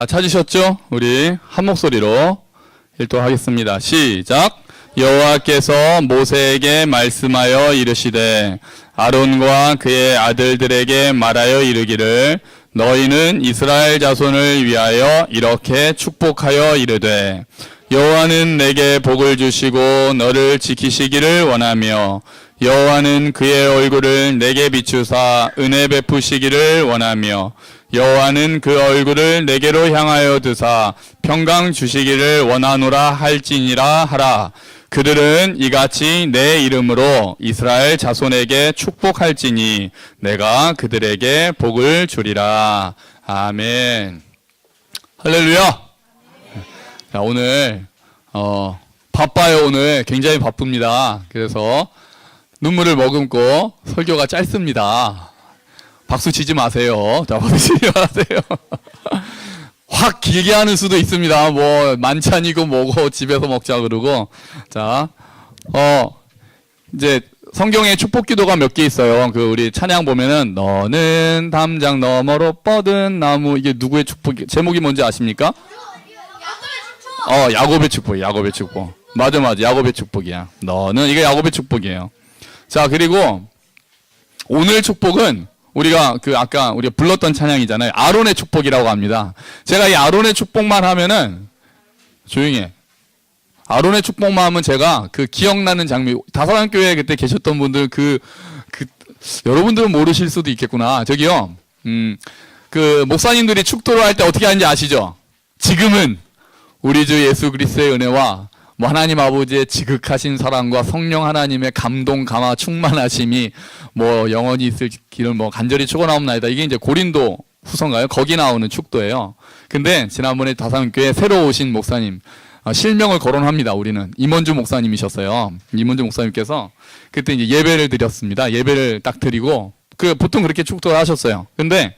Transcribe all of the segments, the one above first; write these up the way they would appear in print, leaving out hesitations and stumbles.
찾으셨죠? 우리 한 목소리로 일도하겠습니다. 시작. 여호와께서 모세에게 말씀하여 이르시되 아론과 그의 아들들에게 말하여 이르기를 너희는 이스라엘 자손을 위하여 이렇게 축복하여 이르되 여호와는 내게 복을 주시고 너를 지키시기를 원하며 여호와는 그의 얼굴을 내게 비추사 은혜 베푸시기를 원하며 여호와는 그 얼굴을 내게로 향하여 드사 평강 주시기를 원하노라 할지니라 하라. 그들은 이같이 내 이름으로 이스라엘 자손에게 축복할지니 내가 그들에게 복을 주리라. 아멘. 할렐루야. 자, 오늘 바빠요. 오늘 굉장히 바쁩니다. 그래서 눈물을 머금고 설교가 짧습니다. 박수 치지 마세요. 자, 박수 치지 마세요. 확 길게 하는 수도 있습니다. 뭐 만찬이고 뭐고 집에서 먹자 그러고. 자, 이제 성경에 축복 기도가 몇 개 있어요. 그 우리 찬양 보면은 너는 담장 너머로 뻗은 나무, 이게 누구의 축복? 제목이 뭔지 아십니까? 야곱의 축복. 야곱의 축복. 맞아. 야곱의 축복이야. 너는, 이게 야곱의 축복이에요. 자, 그리고 오늘 축복은 우리가 아까 우리가 불렀던 찬양이잖아요. 아론의 축복이라고 합니다. 제가 이 아론의 축복만 하면은 조용히 해. 아론의 축복만 하면 제가 기억나는 장면, 다사랑교회에 그때 계셨던 분들 여러분들은 모르실 수도 있겠구나. 저기요. 목사님들이 축도를 할 때 어떻게 하는지 아시죠? 지금은 우리 주 예수 그리스도의 은혜와 하나님 아버지의 지극하신 사랑과 성령 하나님의 감동, 감화, 충만하심이 영원히 있을 길을 간절히 축원하옵나이다. 이게 이제 고린도 후서인가요? 거기 나오는 축도예요. 근데 지난번에 다사랑교회 새로 오신 목사님, 실명을 거론합니다. 우리는 임원주 목사님이셨어요. 임원주 목사님께서 그때 이제 예배를 드렸습니다. 예배를 딱 드리고 보통 그렇게 축도를 하셨어요. 근데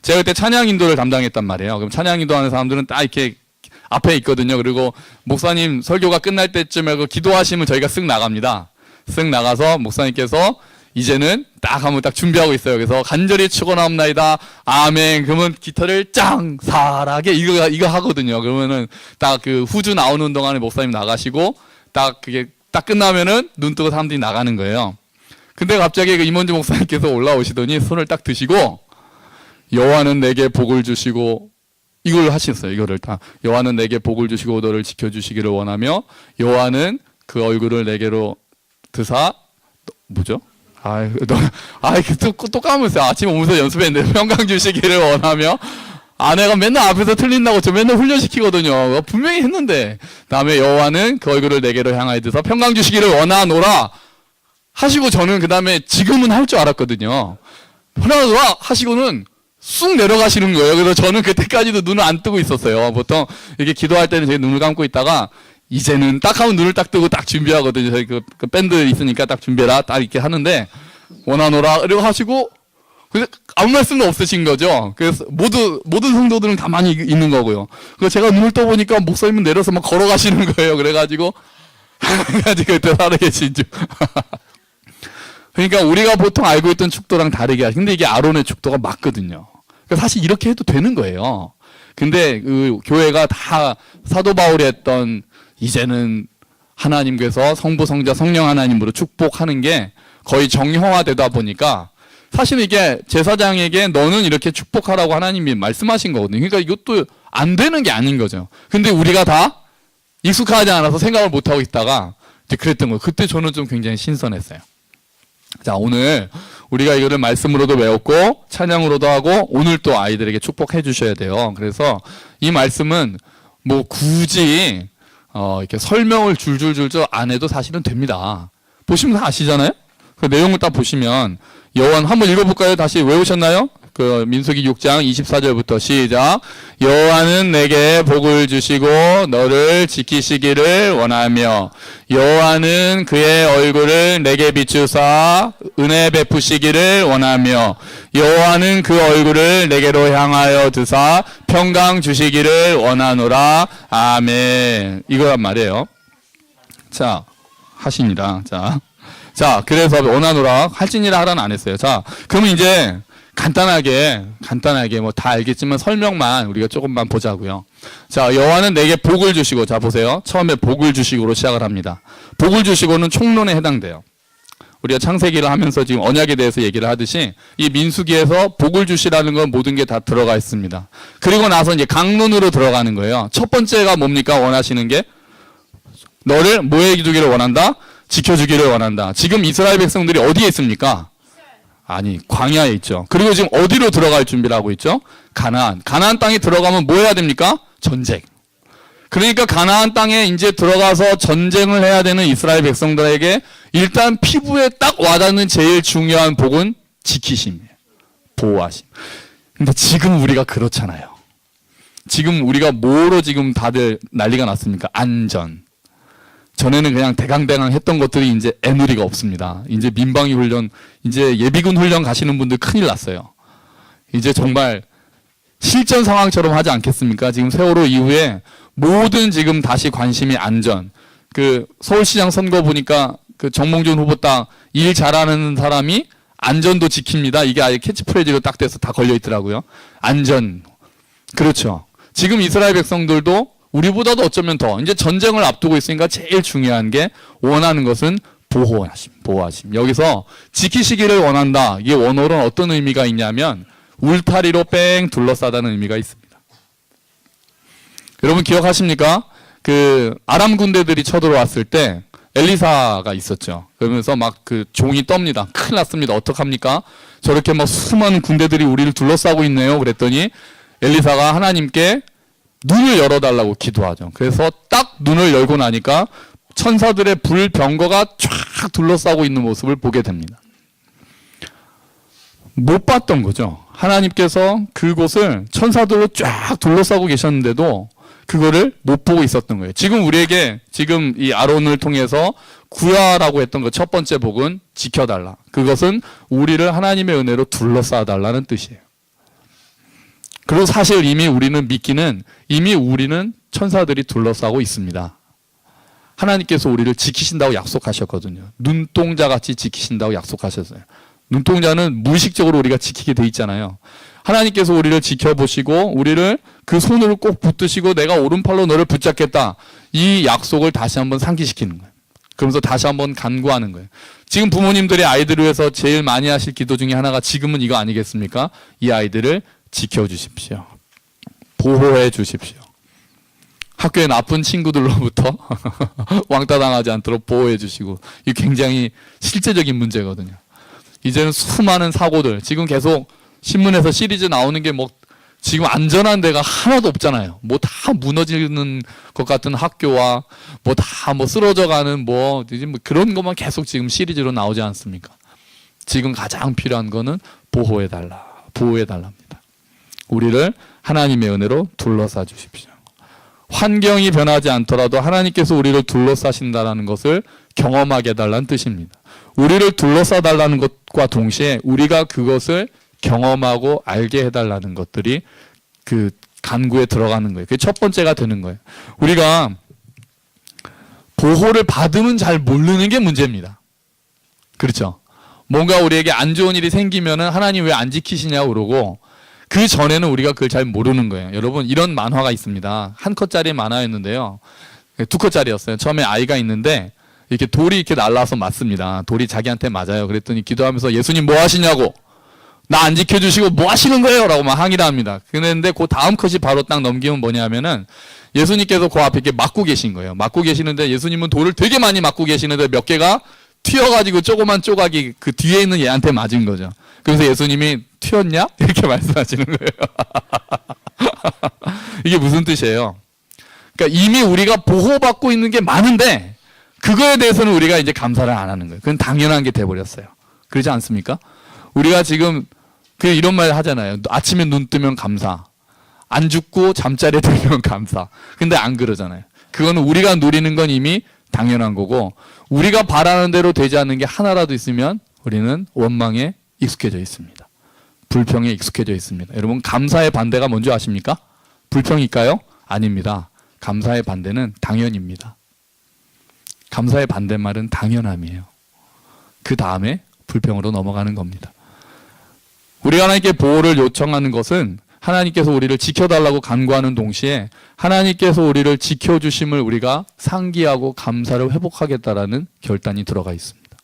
제가 그때 찬양 인도를 담당했단 말이에요. 그럼 찬양 인도하는 사람들은 딱 이렇게 앞에 있거든요. 그리고 목사님 설교가 끝날 때쯤에 기도하시면 저희가 쓱 나갑니다. 쓱 나가서 목사님께서 이제는 딱 하면 딱 준비하고 있어요. 그래서 간절히 축원하옵나이다. 아멘. 그러면 기타를 짱 사라게 이거 하거든요. 그러면은 딱 후주 나오는 동안에 목사님 나가시고 그게 딱 끝나면은 눈 뜨고 사람들이 나가는 거예요. 근데 갑자기 임원주 목사님께서 올라오시더니 손을 딱 드시고 여호와는 내게 복을 주시고 이걸 하셨어요. 이거를 다 여호와는 내게 복을 주시고 너를 지켜주시기를 원하며 여호와는 그 얼굴을 내게로 드사 뭐죠? 또 까먹었어요. 아침에 오면서 연습했는데 평강 주시기를 원하며. 아내가 맨날 앞에서 틀린다고 저 맨날 훈련시키거든요. 분명히 했는데 다음에 여호와는 그 얼굴을 내게로 향하여 드사 평강 주시기를 원하노라 하시고, 저는 그 다음에 지금은 할 줄 알았거든요. 원하노라 하시고는 쑥 내려가시는 거예요. 그래서 저는 그때까지도 눈을 안 뜨고 있었어요. 보통 이렇게 기도할 때는 제 눈을 감고 있다가 이제는 딱 하면 눈을 딱 뜨고 딱 준비하거든요. 저희 그 밴드 있으니까 딱 준비해라 딱 이렇게 하는데 원하노라 이러고 하시고 근데 아무 말씀도 없으신 거죠. 그래서 모든 성도들은 가만히 있는 거고요. 그래서 제가 눈을 떠보니까 목사님은 내려서 막 걸어가시는 거예요. 그래가지고 그때 살아계신 줄. 그러니까 우리가 보통 알고 있던 축도랑 다르게 하시. 근데 이게 아론의 축도가 맞거든요. 그러니까 사실 이렇게 해도 되는 거예요. 근데 교회가 다 사도 바울이 했던 이제는 하나님께서 성부, 성자, 성령 하나님으로 축복하는 게 거의 정형화되다 보니까 사실은 이게 제사장에게 너는 이렇게 축복하라고 하나님이 말씀하신 거거든요. 그러니까 이것도 안 되는 게 아닌 거죠. 근데 우리가 다 익숙하지 않아서 생각을 못하고 있다가 이제 그랬던 거예요. 그때 저는 좀 굉장히 신선했어요. 자, 오늘 우리가 이거를 말씀으로도 외웠고 찬양으로도 하고 오늘 또 아이들에게 축복해 주셔야 돼요. 그래서 이 말씀은 굳이 이렇게 설명을 줄줄줄줄 안 해도 사실은 됩니다. 보시면 다 아시잖아요? 그 내용을 딱 보시면 여호와 한번 읽어볼까요? 다시 외우셨나요? 민수기 6장 24절부터 시작. 여호와는 내게 복을 주시고 너를 지키시기를 원하며 여호와는 그의 얼굴을 내게 비추사 은혜 베푸시기를 원하며 여호와는 그 얼굴을 내게로 향하여 드사 평강 주시기를 원하노라. 아멘. 이거란 말이에요. 자, 하시니라. 자, 그래서 원하노라 할지니라 하라는 안 했어요. 자, 그러면 이제 간단하게 뭐 다 알겠지만 설명만 우리가 조금만 보자고요. 자, 여호와는 내게 복을 주시고, 자 보세요. 처음에 복을 주시고로 시작을 합니다. 복을 주시고는 총론에 해당돼요. 우리가 창세기를 하면서 지금 언약에 대해서 얘기를 하듯이 이 민수기에서 복을 주시라는 건 모든 게 다 들어가 있습니다. 그리고 나서 이제 강론으로 들어가는 거예요. 첫 번째가 뭡니까? 원하시는 게 너를 뭐에 두기를 원한다? 지켜주기를 원한다. 지금 이스라엘 백성들이 어디에 있습니까? 아니, 광야에 있죠. 그리고 지금 어디로 들어갈 준비를 하고 있죠? 가나안. 가나안 땅에 들어가면 뭐 해야 됩니까? 전쟁. 그러니까 가나안 땅에 이제 들어가서 전쟁을 해야 되는 이스라엘 백성들에게 일단 피부에 딱 와닿는 제일 중요한 복은 지키심이에요. 보호하심. 근데 지금 우리가 그렇잖아요. 지금 우리가 뭐로 지금 다들 난리가 났습니까? 안전. 전에는 그냥 대강대강 했던 것들이 이제 애누리가 없습니다. 이제 민방위 훈련, 이제 예비군 훈련 가시는 분들 큰일 났어요. 이제 정말 실전 상황처럼 하지 않겠습니까? 지금 세월호 이후에 모든 지금 다시 관심이 안전. 그 서울시장 선거 보니까 그 정몽준 후보 딱 일 잘하는 사람이 안전도 지킵니다. 이게 아예 캐치프레이즈로 딱 돼서 다 걸려 있더라고요. 안전. 그렇죠. 지금 이스라엘 백성들도 우리보다도 어쩌면 더 이제 전쟁을 앞두고 있으니까 제일 중요한 게 원하는 것은 보호하심. 여기서 지키시기를 원한다. 이게 원어로는 어떤 의미가 있냐면 울타리로 뺑 둘러싸다는 의미가 있습니다. 여러분 기억하십니까? 그 아람 군대들이 쳐들어왔을 때 엘리사가 있었죠. 그러면서 막 그 종이 떱니다. 큰일 났습니다. 어떡합니까? 저렇게 막 수많은 군대들이 우리를 둘러싸고 있네요. 그랬더니 엘리사가 하나님께 눈을 열어달라고 기도하죠. 그래서 딱 눈을 열고 나니까 천사들의 불병거가 쫙 둘러싸고 있는 모습을 보게 됩니다. 못 봤던 거죠. 하나님께서 그곳을 천사들로 쫙 둘러싸고 계셨는데도 그거를 못 보고 있었던 거예요. 지금 우리에게 지금 이 아론을 통해서 구하라고 했던 그 첫 번째 복은 지켜달라. 그것은 우리를 하나님의 은혜로 둘러싸달라는 뜻이에요. 그리고 사실 이미 우리는 믿기는 이미 우리는 천사들이 둘러싸고 있습니다. 하나님께서 우리를 지키신다고 약속하셨거든요. 눈동자같이 지키신다고 약속하셨어요. 눈동자는 무의식적으로 우리가 지키게 돼 있잖아요. 하나님께서 우리를 지켜보시고 우리를 그 손으로 꼭 붙드시고 내가 오른팔로 너를 붙잡겠다. 이 약속을 다시 한번 상기시키는 거예요. 그러면서 다시 한번 간구하는 거예요. 지금 부모님들이 아이들을 위해서 제일 많이 하실 기도 중에 하나가 지금은 이거 아니겠습니까? 이 아이들을 지켜주십시오. 보호해 주십시오. 학교에 나쁜 친구들로부터 왕따 당하지 않도록 보호해 주시고, 이게 굉장히 실제적인 문제거든요. 이제는 수많은 사고들, 지금 계속 신문에서 시리즈 나오는 게 뭐 지금 안전한 데가 하나도 없잖아요. 뭐 다 무너지는 것 같은 학교와 뭐 다 뭐 쓰러져가는 뭐 그런 것만 계속 지금 시리즈로 나오지 않습니까? 지금 가장 필요한 거는 보호해달랍니다. 우리를 하나님의 은혜로 둘러싸 주십시오. 환경이 변하지 않더라도 하나님께서 우리를 둘러싸신다는 것을 경험하게 해달라는 뜻입니다. 우리를 둘러싸달라는 것과 동시에 우리가 그것을 경험하고 알게 해달라는 것들이 그 간구에 들어가는 거예요. 그게 첫 번째가 되는 거예요. 우리가 보호를 받으면 잘 모르는 게 문제입니다. 그렇죠? 뭔가 우리에게 안 좋은 일이 생기면은 하나님 왜 안 지키시냐고 그러고, 그 전에는 우리가 그걸 잘 모르는 거예요. 여러분, 이런 만화가 있습니다. 한 컷짜리 만화였는데요. 두 컷짜리였어요. 처음에 아이가 있는데 이렇게 돌이 이렇게 날라와서 맞습니다. 돌이 자기한테 맞아요. 그랬더니 기도하면서 예수님 뭐 하시냐고, 나 안 지켜주시고 뭐 하시는 거예요? 라고 막 항의를 합니다. 그런데 그 다음 컷이 바로 딱 넘기면 뭐냐면은 예수님께서 그 앞에 이렇게 맞고 계신 거예요. 맞고 계시는데 예수님은 돌을 되게 많이 맞고 계시는데 몇 개가 튀어가지고 조그만 조각이 그 뒤에 있는 얘한테 맞은 거죠. 그래서 예수님이 튀었냐? 이렇게 말씀하시는 거예요. 이게 무슨 뜻이에요? 그러니까 이미 우리가 보호받고 있는 게 많은데 그거에 대해서는 우리가 이제 감사를 안 하는 거예요. 그건 당연한 게 돼버렸어요. 그렇지 않습니까? 우리가 지금 그 이런 말 하잖아요. 아침에 눈 뜨면 감사. 안 죽고 잠자리에 들면 감사. 근데 안 그러잖아요. 그거는 우리가 누리는 건 이미 당연한 거고, 우리가 바라는 대로 되지 않는 게 하나라도 있으면 우리는 원망에 익숙해져 있습니다. 불평에 익숙해져 있습니다. 여러분, 감사의 반대가 뭔지 아십니까? 불평일까요? 아닙니다. 감사의 반대는 당연입니다. 감사의 반대말은 당연함이에요. 그 다음에 불평으로 넘어가는 겁니다. 우리가 하나님께 보호를 요청하는 것은 하나님께서 우리를 지켜달라고 간구하는 동시에 하나님께서 우리를 지켜주심을 우리가 상기하고 감사를 회복하겠다라는 결단이 들어가 있습니다.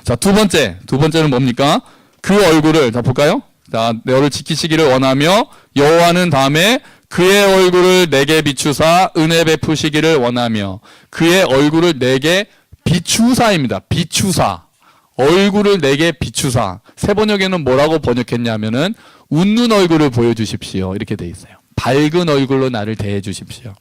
자, 두 번째는 뭡니까? 그 얼굴을, 자, 볼까요? 자, 너를 지키시기를 원하며 여호와는 다음에 그의 얼굴을 내게 비추사 은혜 베푸시기를 원하며 그의 얼굴을 내게 비추사입니다. 비추사. 얼굴을 내게 비추사. 세 번역에는 뭐라고 번역했냐면은 웃는 얼굴을 보여주십시오. 이렇게 돼 있어요. 밝은 얼굴로 나를 대해 주십시오.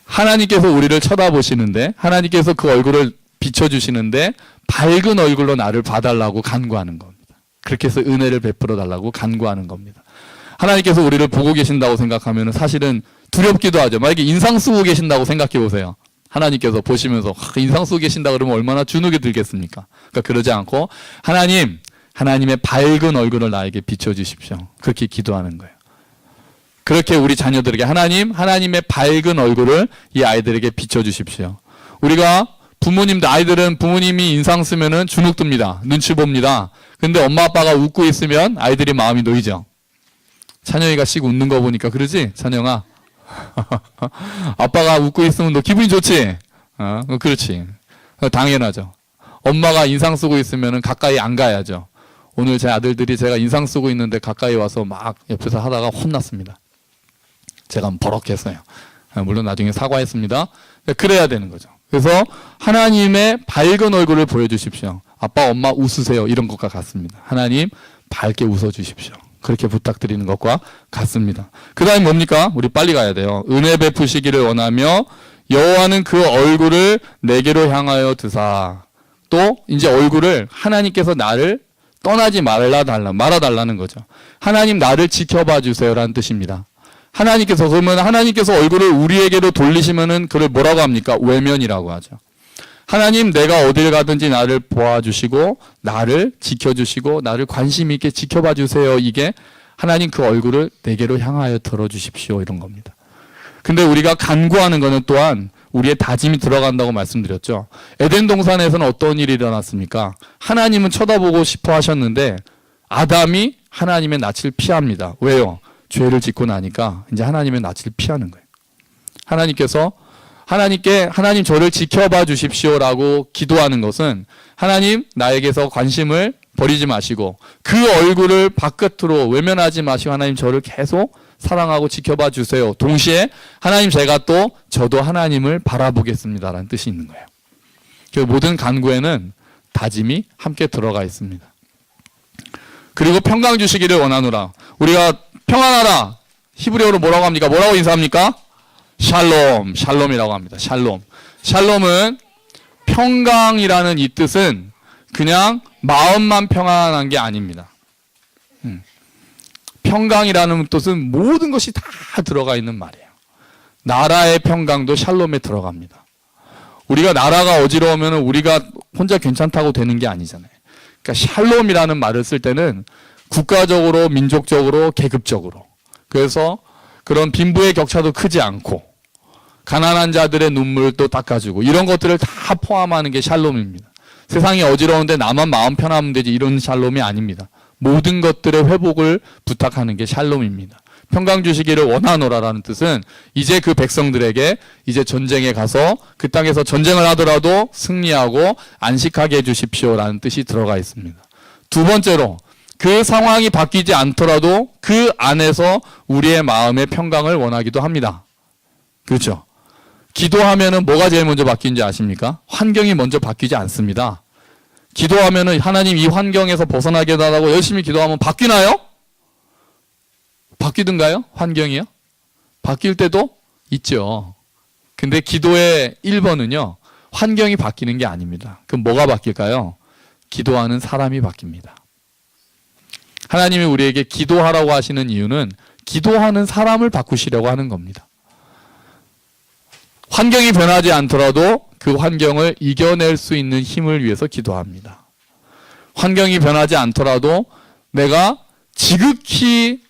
하나님께서 우리를 쳐다보시는데 하나님께서 그 얼굴을 비춰주시는데 밝은 얼굴로 나를 봐달라고 간구하는 겁니다. 그렇게 해서 은혜를 베풀어 달라고 간구하는 겁니다. 하나님께서 우리를 보고 계신다고 생각하면 사실은 두렵기도 하죠. 만약에 인상 쓰고 계신다고 생각해 보세요. 하나님께서 보시면서 인상 쓰고 계신다 그러면 얼마나 주눅이 들겠습니까? 그러니까 그러지 않고 하나님의 밝은 얼굴을 나에게 비춰주십시오. 그렇게 기도하는 거예요. 그렇게 우리 자녀들에게 하나님의 밝은 얼굴을 이 아이들에게 비춰주십시오. 우리가 아이들은 부모님이 인상 쓰면은 주눅 듭니다. 눈치 봅니다. 근데 엄마 아빠가 웃고 있으면 아이들이 마음이 놓이죠. 찬영이가 씩 웃는 거 보니까 그러지? 찬영아. 아빠가 웃고 있으면 너 기분이 좋지? 그렇지. 당연하죠. 엄마가 인상 쓰고 있으면 가까이 안 가야죠. 오늘 제 아들들이 제가 인상 쓰고 있는데 가까이 와서 막 옆에서 하다가 혼났습니다. 제가 버럭했어요. 물론 나중에 사과했습니다. 그래야 되는 거죠. 그래서 하나님의 밝은 얼굴을 보여주십시오. 아빠, 엄마 웃으세요. 이런 것과 같습니다. 하나님 밝게 웃어주십시오. 그렇게 부탁드리는 것과 같습니다. 그 다음에 뭡니까? 우리 빨리 가야 돼요. 은혜 베푸시기를 원하며 여호와는 그 얼굴을 내게로 향하여 드사. 또 이제 얼굴을 하나님께서 나를 떠나지 말아달라는 거죠. 하나님 나를 지켜봐 주세요라는 뜻입니다. 그러면 하나님께서 얼굴을 우리에게로 돌리시면은 그를 뭐라고 합니까? 외면이라고 하죠. 하나님 내가 어딜 가든지 나를 보아주시고 나를 지켜주시고 나를 관심 있게 지켜봐 주세요. 이게 하나님 그 얼굴을 내게로 향하여 들어주십시오. 이런 겁니다. 근데 우리가 간구하는 것은 또한 우리의 다짐이 들어간다고 말씀드렸죠. 에덴 동산에서는 어떤 일이 일어났습니까? 하나님은 쳐다보고 싶어 하셨는데 아담이 하나님의 낯을 피합니다. 왜요? 죄를 짓고 나니까 이제 하나님의 낯을 피하는 거예요. 하나님 저를 지켜봐 주십시오라고 기도하는 것은 하나님 나에게서 관심을 버리지 마시고 그 얼굴을 바깥으로 외면하지 마시고 하나님 저를 계속 사랑하고 지켜봐 주세요. 동시에 하나님 저도 하나님을 바라보겠습니다라는 뜻이 있는 거예요. 그 모든 간구에는 다짐이 함께 들어가 있습니다. 그리고 평강 주시기를 원하노라. 우리가 평안하라. 히브리어로 뭐라고 합니까? 뭐라고 인사합니까? 샬롬이라고 합니다. 샬롬은 평강이라는 이 뜻은 그냥 마음만 평안한 게 아닙니다. 평강이라는 뜻은 모든 것이 다 들어가 있는 말이에요. 나라의 평강도 샬롬에 들어갑니다. 우리가 나라가 어지러우면 우리가 혼자 괜찮다고 되는 게 아니잖아요. 그러니까 샬롬이라는 말을 쓸 때는 국가적으로, 민족적으로, 계급적으로. 그래서 그런 빈부의 격차도 크지 않고 가난한 자들의 눈물도 닦아주고 이런 것들을 다 포함하는 게 샬롬입니다. 세상이 어지러운데 나만 마음 편하면 되지 이런 샬롬이 아닙니다. 모든 것들의 회복을 부탁하는 게 샬롬입니다. 평강 주시기를 원하노라라는 뜻은 이제 그 백성들에게 이제 전쟁에 가서 그 땅에서 전쟁을 하더라도 승리하고 안식하게 해주십시오라는 뜻이 들어가 있습니다. 두 번째로 그 상황이 바뀌지 않더라도 그 안에서 우리의 마음의 평강을 원하기도 합니다. 그렇죠? 기도하면은 뭐가 제일 먼저 바뀌는지 아십니까? 환경이 먼저 바뀌지 않습니다. 기도하면은 하나님 이 환경에서 벗어나게 해달라고 열심히 기도하면 바뀌나요? 바뀌든가요? 환경이요? 바뀔 때도 있죠. 근데 기도의 1번은요. 환경이 바뀌는 게 아닙니다. 그럼 뭐가 바뀔까요? 기도하는 사람이 바뀝니다. 하나님이 우리에게 기도하라고 하시는 이유는 기도하는 사람을 바꾸시려고 하는 겁니다. 환경이 변하지 않더라도 그 환경을 이겨낼 수 있는 힘을 위해서 기도합니다. 환경이 변하지 않더라도 내가 지극히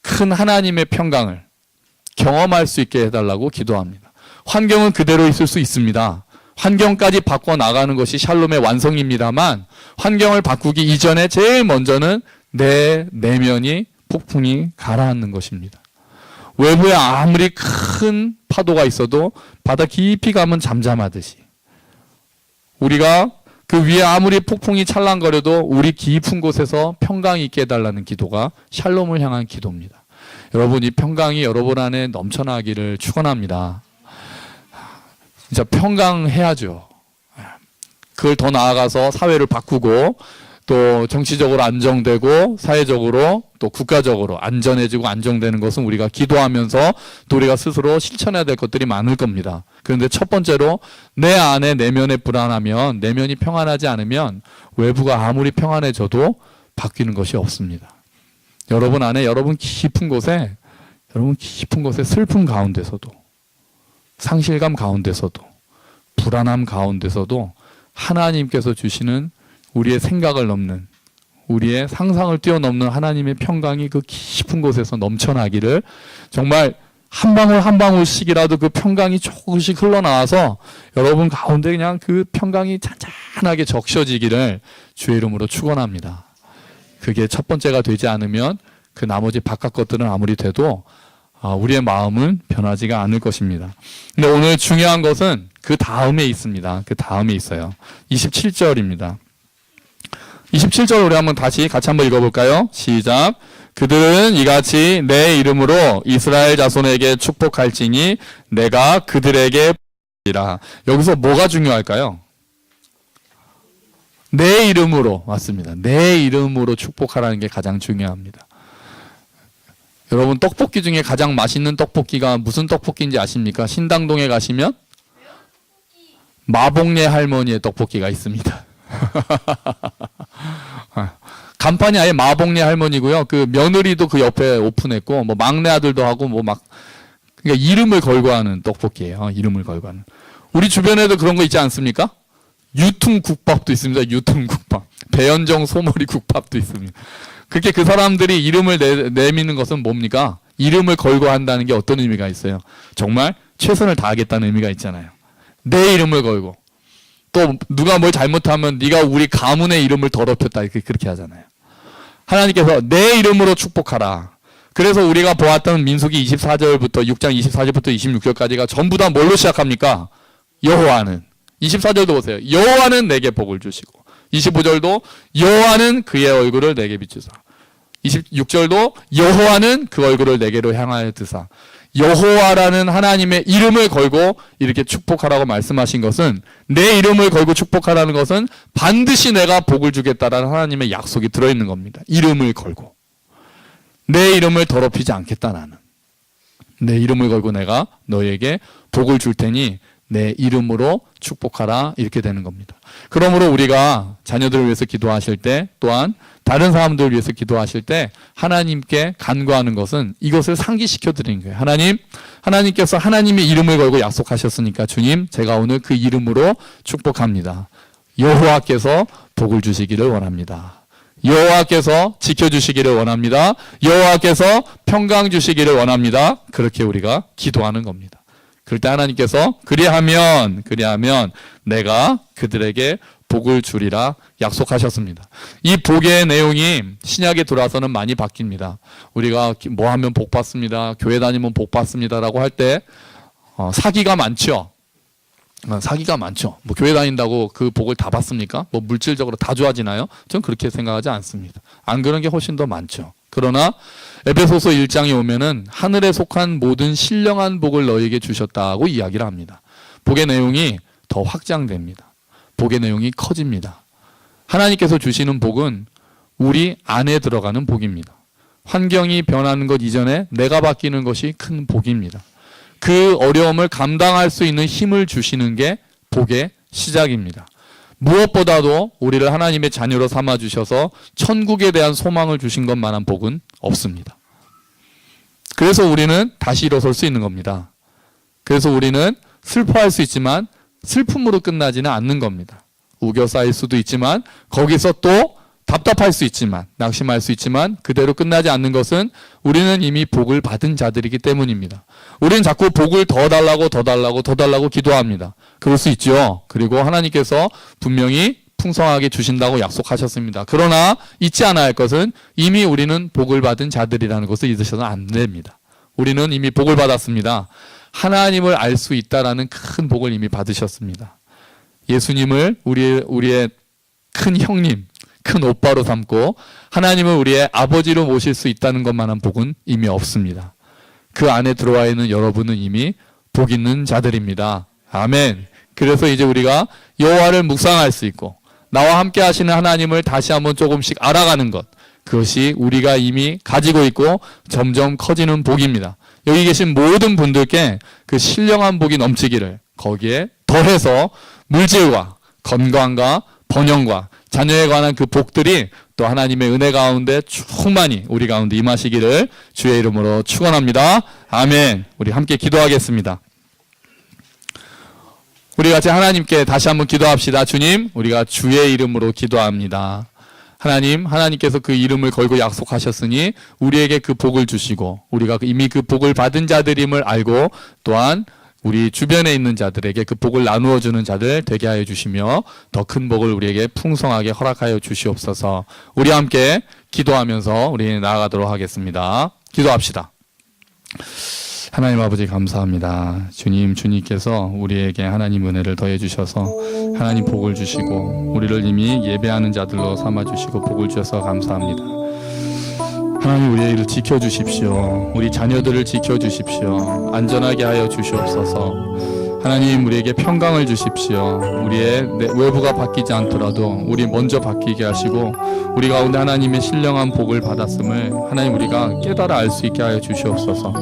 큰 하나님의 평강을 경험할 수 있게 해달라고 기도합니다. 환경은 그대로 있을 수 있습니다. 환경까지 바꿔 나가는 것이 샬롬의 완성입니다만 환경을 바꾸기 이전에 제일 먼저는 내 내면이 폭풍이 가라앉는 것입니다. 외부에 아무리 큰 파도가 있어도 바다 깊이 가면 잠잠하듯이 우리가 그 위에 아무리 폭풍이 찰랑거려도 우리 깊은 곳에서 평강이 있게 해달라는 기도가 샬롬을 향한 기도입니다. 여러분, 이 평강이 여러분 안에 넘쳐나기를 축원합니다. 진짜 평강해야죠. 그걸 더 나아가서 사회를 바꾸고 또 정치적으로 안정되고 사회적으로 또 국가적으로 안전해지고 안정되는 것은 우리가 기도하면서 또 우리가 스스로 실천해야 될 것들이 많을 겁니다. 그런데 첫 번째로 내 안에 내면에 불안하면 내면이 평안하지 않으면 외부가 아무리 평안해져도 바뀌는 것이 없습니다. 여러분 안에 여러분 깊은 곳에 슬픔 가운데서도 상실감 가운데서도 불안함 가운데서도 하나님께서 주시는 우리의 생각을 넘는 우리의 상상을 뛰어넘는 하나님의 평강이 그 깊은 곳에서 넘쳐나기를 정말 한 방울 한 방울씩이라도 그 평강이 조금씩 흘러나와서 여러분 가운데 그냥 그 평강이 잔잔하게 적셔지기를 주의 이름으로 축원합니다. 그게 첫 번째가 되지 않으면 그 나머지 바깥 것들은 아무리 돼도 우리의 마음은 변하지가 않을 것입니다. 근데 오늘 중요한 것은 그 다음에 있습니다. 그 다음에 있어요. 27절입니다. 27절 우리 한번 같이 한번 읽어볼까요? 시작. 그들은 이같이 내 이름으로 이스라엘 자손에게 축복할지니 내가 그들에게 이라. 여기서 뭐가 중요할까요? 내 이름으로. 맞습니다. 내 이름으로 축복하라는 게 가장 중요합니다. 여러분, 떡볶이 중에 가장 맛있는 떡볶이가 무슨 떡볶이인지 아십니까? 신당동에 가시면 마복례 할머니의 떡볶이가 있습니다. 간판이 아예 마복례 할머니고요. 그 며느리도 그 옆에 오픈했고, 뭐 막내 아들도 하고, 그러니까 이름을 걸고 하는 떡볶이에요. 이름을 걸고 하는. 우리 주변에도 그런 거 있지 않습니까? 유통국밥도 있습니다. 유통국밥. 배현정 소머리 국밥도 있습니다. 그렇게 그 사람들이 이름을 내미는 것은 뭡니까? 이름을 걸고 한다는 게 어떤 의미가 있어요? 정말 최선을 다하겠다는 의미가 있잖아요. 내 이름을 걸고. 또 누가 뭘 잘못하면 네가 우리 가문의 이름을 더럽혔다 그렇게 하잖아요. 하나님께서 내 이름으로 축복하라. 그래서 우리가 보았던 민수기 24절부터 6장 24절부터 26절까지가 전부 다 뭘로 시작합니까? 여호와는. 24절도 보세요. 여호와는 내게 복을 주시고 25절도 여호와는 그의 얼굴을 내게 비추사. 26절도 여호와는 그 얼굴을 내게로 향하여 드사. 여호와라는 하나님의 이름을 걸고 이렇게 축복하라고 말씀하신 것은 내 이름을 걸고 축복하라는 것은 반드시 내가 복을 주겠다라는 하나님의 약속이 들어있는 겁니다. 이름을 걸고 내 이름을 더럽히지 않겠다. 나는 내 이름을 걸고 내가 너에게 복을 줄 테니 내 이름으로 축복하라 이렇게 되는 겁니다. 그러므로 우리가 자녀들을 위해서 기도하실 때 또한 다른 사람들을 위해서 기도하실 때 하나님께 간구하는 것은 이것을 상기시켜 드리는 거예요. 하나님께서 하나님의 이름을 걸고 약속하셨으니까 주님 제가 오늘 그 이름으로 축복합니다. 여호와께서 복을 주시기를 원합니다. 여호와께서 지켜주시기를 원합니다. 여호와께서 평강 주시기를 원합니다. 그렇게 우리가 기도하는 겁니다. 그럴 때 하나님께서 그리하면 내가 그들에게 복을 주리라 약속하셨습니다. 이 복의 내용이 신약에 들어와서는 많이 바뀝니다. 우리가 뭐 하면 복 받습니다. 교회 다니면 복 받습니다라고 할 때 사기가 많죠. 사기가 많죠. 뭐 교회 다닌다고 그 복을 다 받습니까? 뭐 물질적으로 다 좋아지나요? 전 그렇게 생각하지 않습니다. 안 그런 게 훨씬 더 많죠. 그러나 에베소서 1장에 오면은 하늘에 속한 모든 신령한 복을 너희에게 주셨다고 이야기를 합니다. 복의 내용이 더 확장됩니다. 복의 내용이 커집니다. 하나님께서 주시는 복은 우리 안에 들어가는 복입니다. 환경이 변하는 것 이전에 내가 바뀌는 것이 큰 복입니다. 그 어려움을 감당할 수 있는 힘을 주시는 게 복의 시작입니다. 무엇보다도 우리를 하나님의 자녀로 삼아주셔서 천국에 대한 소망을 주신 것만한 복은 없습니다. 그래서 우리는 다시 일어설 수 있는 겁니다. 그래서 우리는 슬퍼할 수 있지만 슬픔으로 끝나지는 않는 겁니다. 우겨 쌓일 수도 있지만 거기서 또 답답할 수 있지만, 낙심할 수 있지만 그대로 끝나지 않는 것은 우리는 이미 복을 받은 자들이기 때문입니다. 우리는 자꾸 복을 더 달라고 더 달라고 더 달라고 기도합니다. 그럴 수 있죠. 그리고 하나님께서 분명히 풍성하게 주신다고 약속하셨습니다. 그러나 잊지 않아야 할 것은 이미 우리는 복을 받은 자들이라는 것을 잊으셔서는 안 됩니다. 우리는 이미 복을 받았습니다. 하나님을 알 수 있다라는 큰 복을 이미 받으셨습니다. 예수님을 우리의 큰 형님, 큰 오빠로 삼고 하나님을 우리의 아버지로 모실 수 있다는 것만한 복은 이미 없습니다. 그 안에 들어와 있는 여러분은 이미 복 있는 자들입니다. 아멘. 그래서 이제 우리가 여호와를 묵상할 수 있고 나와 함께 하시는 하나님을 다시 한번 조금씩 알아가는 것, 그것이 우리가 이미 가지고 있고 점점 커지는 복입니다. 여기 계신 모든 분들께 그 신령한 복이 넘치기를, 거기에 더해서 물질과 건강과 번영과 자녀에 관한 그 복들이 또 하나님의 은혜 가운데 충만히 우리 가운데 임하시기를 주의 이름으로 축원합니다. 아멘. 우리 함께 기도하겠습니다. 우리 같이 하나님께 다시 한번 기도합시다. 주님, 우리가 주의 이름으로 기도합니다. 하나님께서 그 이름을 걸고 약속하셨으니 우리에게 그 복을 주시고 우리가 이미 그 복을 받은 자들임을 알고 또한 우리 주변에 있는 자들에게 그 복을 나누어 주는 자들 되게 하여 주시며 더 큰 복을 우리에게 풍성하게 허락하여 주시옵소서. 우리 함께 기도하면서 우리 나아가도록 하겠습니다. 기도합시다. 하나님 아버지 감사합니다. 주님께서 우리에게 하나님 은혜를 더해 주셔서 하나님 복을 주시고 우리를 이미 예배하는 자들로 삼아 주시고 복을 주셔서 감사합니다. 하나님 우리를 지켜주십시오. 우리 자녀들을 지켜주십시오. 안전하게 하여 주시옵소서. 하나님 우리에게 평강을 주십시오. 우리의 외부가 바뀌지 않더라도 우리 먼저 바뀌게 하시고 우리 가운데 하나님의 신령한 복을 받았음을 하나님 우리가 깨달아 알 수 있게 하여 주시옵소서.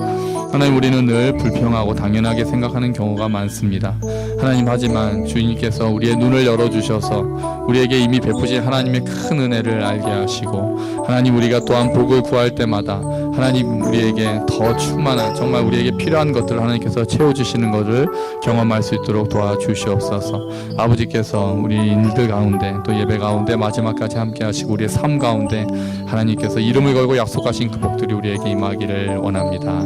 하나님 우리는 늘 불평하고 당연하게 생각하는 경우가 많습니다. 하나님 하지만 주님께서 우리의 눈을 열어주셔서 우리에게 이미 베푸신 하나님의 큰 은혜를 알게 하시고 하나님 우리가 또한 복을 구할 때마다 하나님 우리에게 더 충만한 정말 우리에게 필요한 것들을 하나님께서 채워주시는 것을 경험할 수 있도록 도와주시옵소서. 아버지께서 우리 일들 가운데 또 예배 가운데 마지막까지 함께 하시고 우리의 삶 가운데 하나님께서 이름을 걸고 약속하신 그 복들이 우리에게 임하기를 원합니다.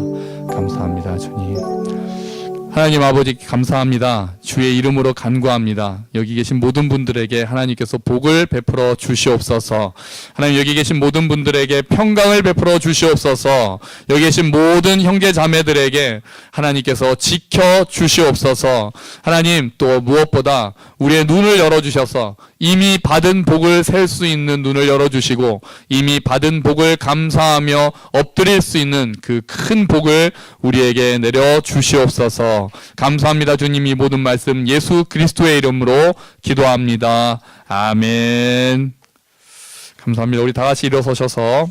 감사합니다. 주님. 하나님 아버지 감사합니다. 주의 이름으로 간구합니다. 여기 계신 모든 분들에게 하나님께서 복을 베풀어 주시옵소서. 하나님 여기 계신 모든 분들에게 평강을 베풀어 주시옵소서. 여기 계신 모든 형제 자매들에게 하나님께서 지켜 주시옵소서. 하나님 또 무엇보다 우리의 눈을 열어주셔서 이미 받은 복을 셀 수 있는 눈을 열어주시고 이미 받은 복을 감사하며 엎드릴 수 있는 그 큰 복을 우리에게 내려 주시옵소서. 감사합니다. 주님 이 모든 말씀 예수 그리스도의 이름으로 기도합니다. 아멘. 감사합니다. 우리 다 같이 일어서셔서